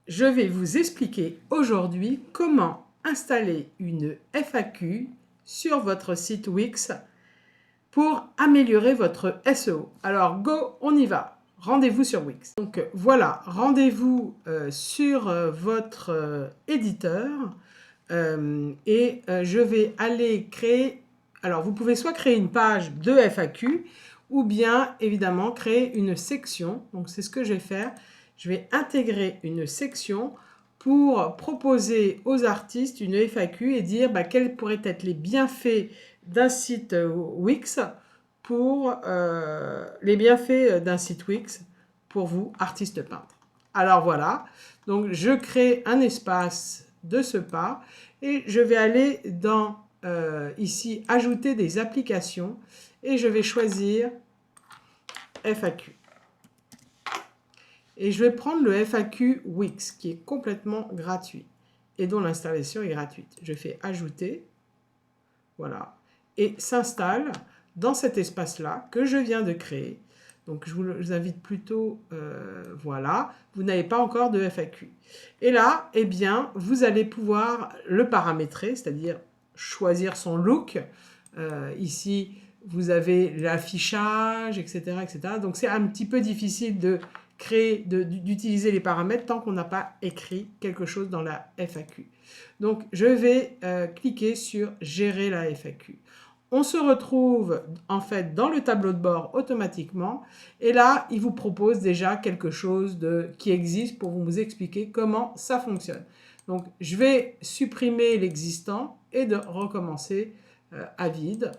Je vais vous expliquer aujourd'hui comment installer une FAQ sur votre site Wix pour améliorer votre SEO. Alors go, on y va. Rendez-vous sur Wix. Donc voilà, rendez-vous sur votre éditeur et je vais aller créer. Alors vous pouvez soit créer une page de FAQ ou bien évidemment créer une section. Donc c'est ce que je vais faire. Je vais intégrer une section pour proposer aux artistes une FAQ et dire quels pourraient être les bienfaits d'un site Wix pour les bienfaits d'un site Wix pour vous, artiste peintre. Alors voilà, donc je crée un espace de ce pas et je vais aller dans ici ajouter des applications et je vais choisir FAQ. Et je vais prendre le FAQ Wix qui est complètement gratuit et dont l'installation est gratuite. Je fais ajouter, voilà, et s'installe dans cet espace-là que je viens de créer. Donc je vous invite plutôt, voilà, vous n'avez pas encore de FAQ. Et là, eh bien, vous allez pouvoir le paramétrer, c'est-à-dire choisir son look. Ici, vous avez l'affichage, etc., etc. Donc c'est un petit peu difficile de créer, d'utiliser les paramètres tant qu'on n'a pas écrit quelque chose dans la FAQ. Donc je vais cliquer sur gérer la FAQ. On se retrouve en fait dans le tableau de bord automatiquement et là il vous propose déjà quelque chose qui existe pour vous expliquer comment ça fonctionne. Donc je vais supprimer l'existant et de recommencer à vide.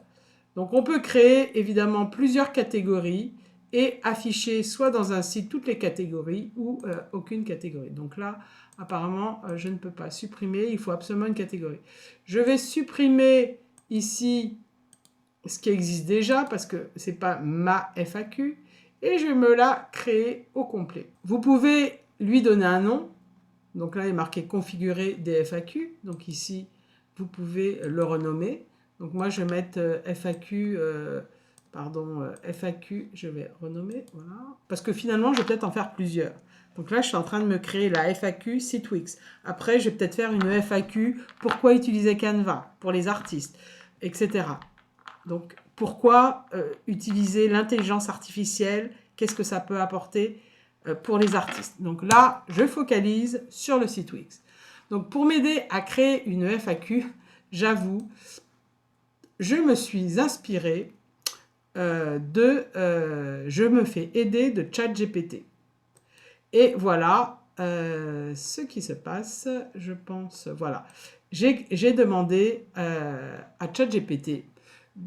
Donc on peut créer évidemment plusieurs catégories et afficher soit dans un site toutes les catégories ou aucune catégorie. Donc là, apparemment, je ne peux pas supprimer, il faut absolument une catégorie. Je vais supprimer ici ce qui existe déjà parce que ce n'est pas ma FAQ et je vais me la créer au complet. Vous pouvez lui donner un nom. Donc là, il est marqué configurer des FAQ. Donc ici, vous pouvez le renommer. Donc moi, je vais mettre FAQ, FAQ, je vais renommer, voilà. Parce que finalement, je vais peut-être en faire plusieurs. Donc là, je suis en train de me créer la FAQ site Wix. Après, je vais peut-être faire une FAQ, pourquoi utiliser Canva pour les artistes, etc. Donc, pourquoi utiliser l'intelligence artificielle, qu'est-ce que ça peut apporter pour les artistes. Donc là, je focalise sur le site Wix. Donc pour m'aider à créer une FAQ, j'avoue, je me suis inspirée je me fais aider de ChatGPT. Et voilà ce qui se passe, je pense, voilà. J'ai demandé à ChatGPT,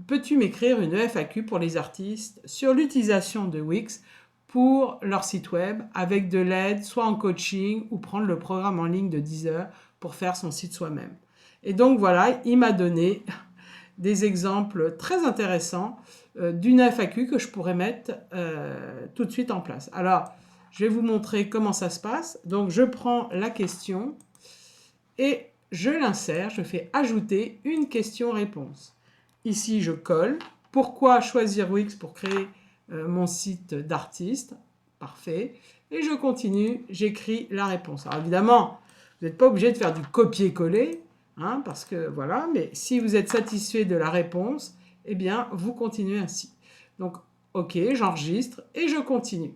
peux-tu m'écrire une FAQ pour les artistes sur l'utilisation de Wix pour leur site web avec de l'aide, soit en coaching ou prendre le programme en ligne de 10 heures pour faire son site soi-même. Et donc voilà, il m'a donné des exemples très intéressants d'une FAQ que je pourrais mettre tout de suite en place. Alors, je vais vous montrer comment ça se passe. Donc, je prends la question et je l'insère, je fais ajouter une question-réponse. Ici, je colle. Pourquoi choisir Wix pour créer mon site d'artiste? Parfait. Et je continue, j'écris la réponse. Alors évidemment, vous n'êtes pas obligé de faire du copier-coller, hein, parce que voilà, mais si vous êtes satisfait de la réponse, eh bien, vous continuez ainsi. Donc, OK, j'enregistre et je continue.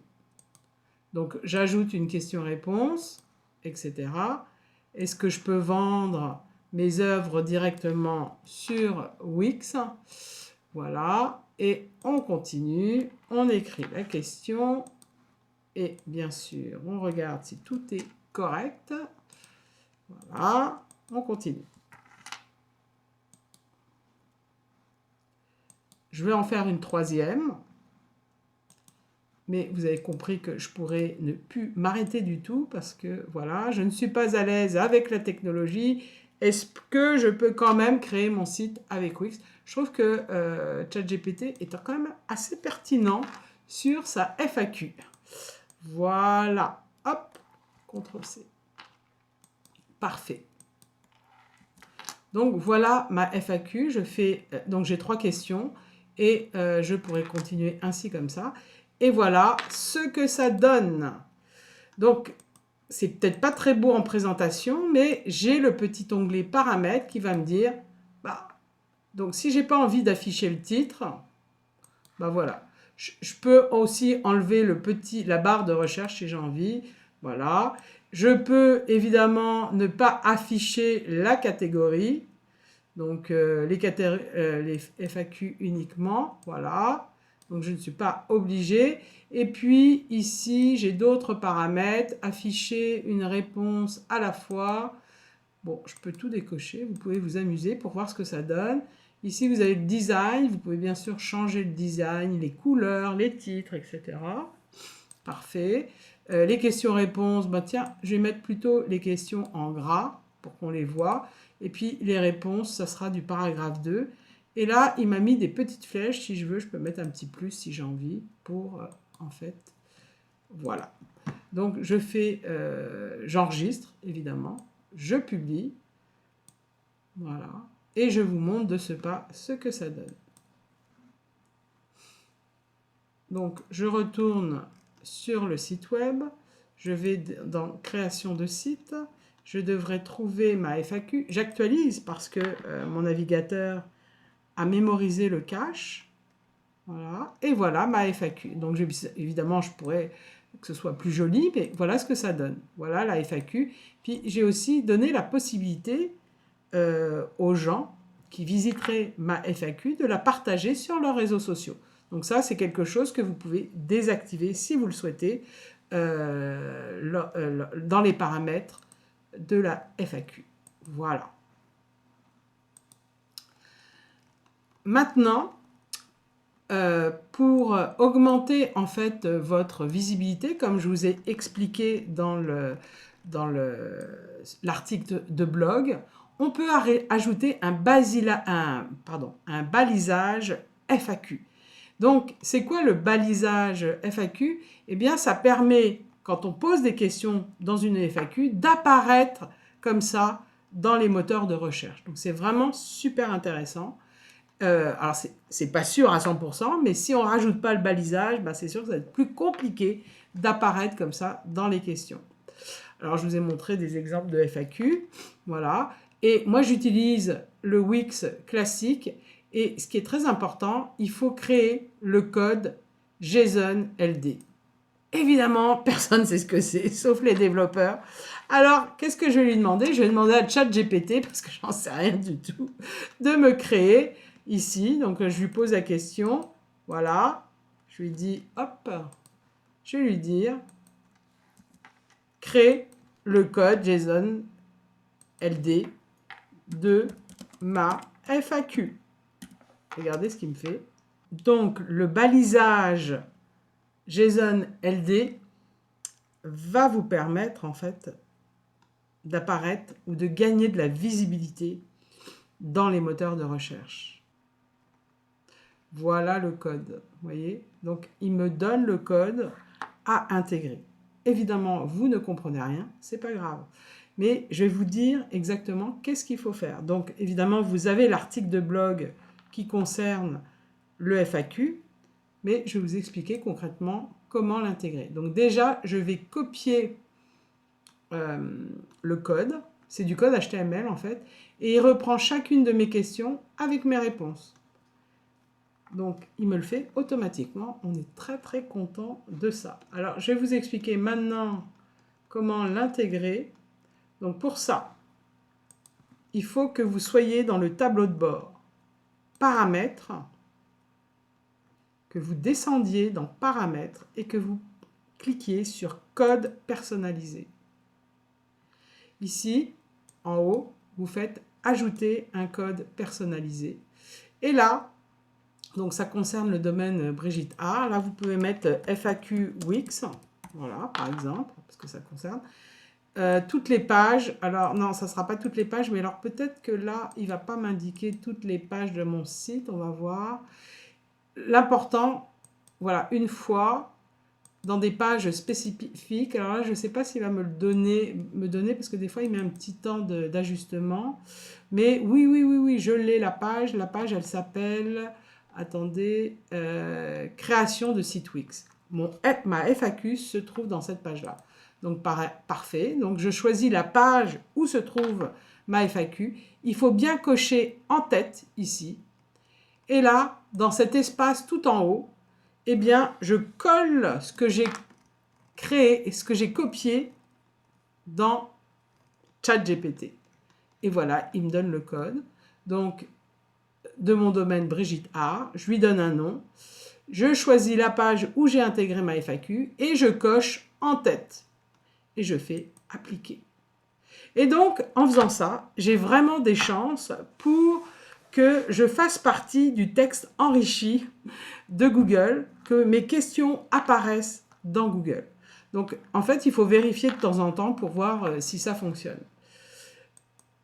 Donc, j'ajoute une question-réponse, etc. Est-ce que je peux vendre mes œuvres directement sur Wix? Voilà, et on continue, on écrit la question et bien sûr, on regarde si tout est correct. Voilà, on continue. Je vais en faire une troisième, mais vous avez compris que je pourrais ne plus m'arrêter du tout parce que voilà, je ne suis pas à l'aise avec la technologie. Est-ce que je peux quand même créer mon site avec Wix? Je trouve que ChatGPT est quand même assez pertinent sur sa FAQ. Voilà, hop, CTRL-C. Parfait. Donc voilà ma FAQ. Donc j'ai 3 questions et je pourrais continuer ainsi comme ça. Et voilà ce que ça donne. Donc c'est peut-être pas très beau en présentation, mais j'ai le petit onglet paramètres qui va me dire, bah, donc si j'ai pas envie d'afficher le titre, bah voilà. Je peux aussi enlever la barre de recherche si j'ai envie. Voilà. Je peux évidemment ne pas afficher la catégorie. Donc les FAQ uniquement. Voilà. Donc je ne suis pas obligée. Et puis ici, j'ai d'autres paramètres. Afficher une réponse à la fois. Bon, je peux tout décocher. Vous pouvez vous amuser pour voir ce que ça donne. Ici, vous avez le design. Vous pouvez bien sûr changer le design, les couleurs, les titres, etc. Parfait. Les questions-réponses, bah tiens, je vais mettre plutôt les questions en gras pour qu'on les voit. Et puis les réponses, ça sera du paragraphe 2. Et là, il m'a mis des petites flèches. Si je veux, je peux mettre un petit plus si j'ai envie pour, en fait, voilà. Donc, je fais, j'enregistre, évidemment. Je publie. Voilà. Et je vous montre de ce pas ce que ça donne. Donc, je retourne sur le site web. Je vais dans création de site. Je devrais trouver ma FAQ. J'actualise parce que mon navigateur a mémorisé le cache. Voilà. Et voilà ma FAQ. Donc, évidemment, je pourrais que ce soit plus joli, mais voilà ce que ça donne. Voilà la FAQ. Puis, j'ai aussi donné la possibilité aux gens qui visiteraient ma FAQ de la partager sur leurs réseaux sociaux. Donc ça, c'est quelque chose que vous pouvez désactiver si vous le souhaitez dans les paramètres de la FAQ. Voilà. Maintenant, pour augmenter en fait votre visibilité, comme je vous ai expliqué dans l'article de blog, on peut ajouter un balisage FAQ. Donc, c'est quoi le balisage FAQ? Eh bien, ça permet, quand on pose des questions dans une FAQ, d'apparaître comme ça dans les moteurs de recherche. Donc, c'est vraiment super intéressant. Alors, c'est pas sûr à 100%, mais si on ne rajoute pas le balisage, bah, c'est sûr que ça va être plus compliqué d'apparaître comme ça dans les questions. Alors, je vous ai montré des exemples de FAQ. Voilà. Et moi, j'utilise le Wix classique. Et ce qui est très important, il faut créer le code JSON LD. Évidemment, personne ne sait ce que c'est, sauf les développeurs. Alors, qu'est-ce que je vais lui demander? Je vais demander à ChatGPT, parce que j'en sais rien du tout, de me créer ici. Donc, je lui pose la question. Voilà. Je lui dis, hop, je vais lui dire, crée le code JSON LD de ma FAQ. Regardez ce qu'il me fait. Donc, le balisage JSON LD va vous permettre, en fait, d'apparaître ou de gagner de la visibilité dans les moteurs de recherche. Voilà le code, vous voyez? Donc, il me donne le code à intégrer. Évidemment, vous ne comprenez rien, c'est pas grave. Mais je vais vous dire exactement qu'est-ce qu'il faut faire. Donc, évidemment, vous avez l'article de blog qui concerne le FAQ, mais je vais vous expliquer concrètement comment l'intégrer. Donc déjà, je vais copier le code, c'est du code HTML en fait, et il reprend chacune de mes questions avec mes réponses. Donc il me le fait automatiquement, on est très très content de ça. Alors je vais vous expliquer maintenant comment l'intégrer. Donc pour ça, il faut que vous soyez dans le tableau de bord. Paramètres, que vous descendiez dans Paramètres et que vous cliquiez sur Code personnalisé. Ici, en haut, vous faites Ajouter un code personnalisé. Et là, donc ça concerne le domaine Brigitte A. Là, vous pouvez mettre FAQ Wix, voilà, par exemple, parce que ça concerne. Toutes les pages, alors non, ça ne sera pas toutes les pages, mais alors peut-être que là, il ne va pas m'indiquer toutes les pages de mon site, on va voir. L'important, voilà, une fois, dans des pages spécifiques, alors là, je ne sais pas s'il va me donner, parce que des fois, il met un petit temps d'ajustement. Mais oui, je l'ai, la page. La page, elle s'appelle, attendez, création de site Wix. Ma FAQ se trouve dans cette page-là. Donc parfait. Donc je choisis la page où se trouve ma FAQ. Il faut bien cocher en tête ici. Et là, dans cet espace tout en haut, eh bien, je colle ce que j'ai créé et ce que j'ai copié dans ChatGPT. Et voilà, il me donne le code. Donc, de mon domaine Brigitte A, je lui donne un nom. Je choisis la page où j'ai intégré ma FAQ et je coche en tête. Et je fais appliquer. Et donc, en faisant ça, j'ai vraiment des chances pour que je fasse partie du texte enrichi de Google, que mes questions apparaissent dans Google. Donc, en fait, il faut vérifier de temps en temps pour voir si ça fonctionne.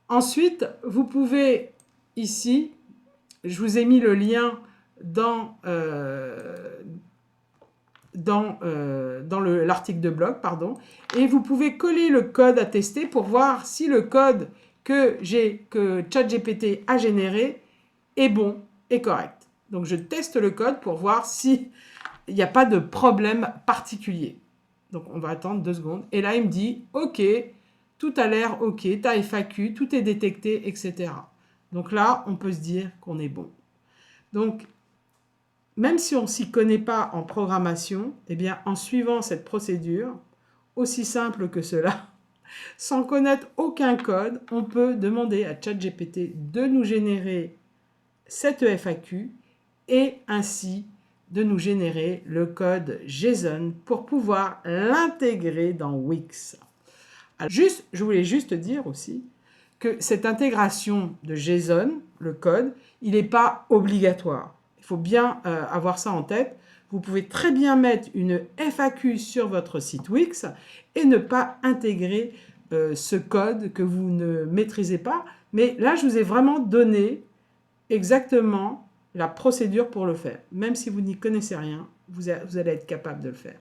Ensuite, vous pouvez, ici, je vous ai mis le lien dans l'article de blog, pardon, et vous pouvez coller le code à tester pour voir si le code que ChatGPT a généré est bon et correct. Donc je teste le code pour voir s'il n'y a pas de problème particulier. Donc on va attendre 2 secondes. Et là il me dit « Ok, tout a l'air ok, ta FAQ, tout est détecté, etc. » Donc là, on peut se dire qu'on est bon. Donc, même si on ne s'y connaît pas en programmation, eh bien, en suivant cette procédure, aussi simple que cela, sans connaître aucun code, on peut demander à ChatGPT de nous générer cette FAQ et ainsi de nous générer le code JSON pour pouvoir l'intégrer dans Wix. Alors, je voulais juste dire aussi que cette intégration de JSON, le code, il n'est pas obligatoire. Il faut bien avoir ça en tête. Vous pouvez très bien mettre une FAQ sur votre site Wix et ne pas intégrer ce code que vous ne maîtrisez pas. Mais là, je vous ai vraiment donné exactement la procédure pour le faire. Même si vous n'y connaissez rien, vous allez être capable de le faire.